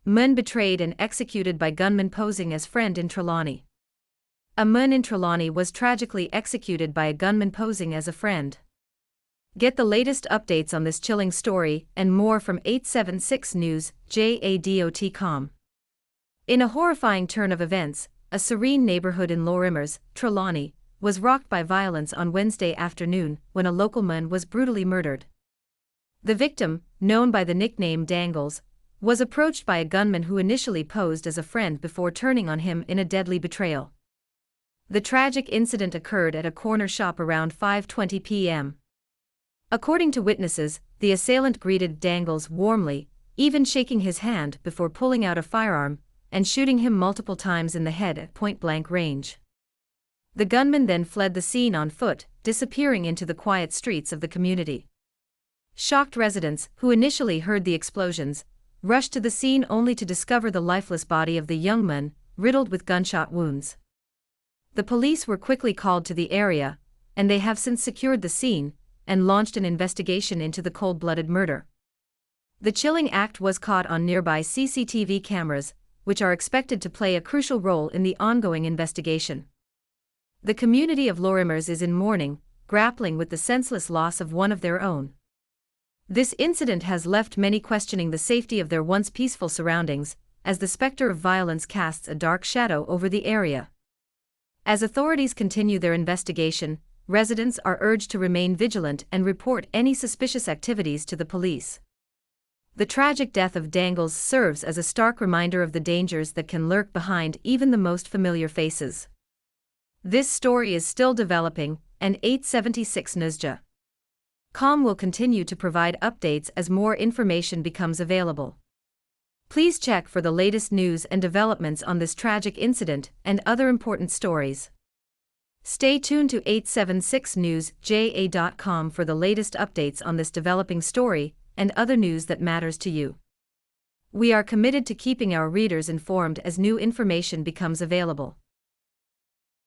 Man betrayed and executed by gunman posing as friend in Trelawny. A man in Trelawny was tragically executed by a gunman posing as a friend. Get the latest updates on this chilling story and more from 876 News, JADOT.com. In a horrifying turn of events, a serene neighborhood in Lorimers, Trelawny, was rocked by violence on Wednesday afternoon when a local man was brutally murdered. The victim, known by the nickname Dangles, was approached by a gunman who initially posed as a friend before turning on him in a deadly betrayal. The tragic incident occurred at a corner shop around 5:20 p.m. According to witnesses, the assailant greeted Dangles warmly, even shaking his hand before pulling out a firearm and shooting him multiple times in the head at point-blank range. The gunman then fled the scene on foot, disappearing into the quiet streets of the community. Shocked residents, who initially heard the explosions, rushed to the scene only to discover the lifeless body of the young man, riddled with gunshot wounds. The police were quickly called to the area, and they have since secured the scene and launched an investigation into the cold-blooded murder. The chilling act was caught on nearby CCTV cameras, which are expected to play a crucial role in the ongoing investigation. The community of Lorimers is in mourning, grappling with the senseless loss of one of their own. This incident has left many questioning the safety of their once peaceful surroundings, as the specter of violence casts a dark shadow over the area. As authorities continue their investigation, residents are urged to remain vigilant and report any suspicious activities to the police. The tragic death of Dangles serves as a stark reminder of the dangers that can lurk behind even the most familiar faces. This story is still developing, and 876 News.com will continue to provide updates as more information becomes available. Please check for the latest news and developments on this tragic incident and other important stories. Stay tuned to 876 News, JA.com for the latest updates on this developing story and other news that matters to you. We are committed to keeping our readers informed as new information becomes available.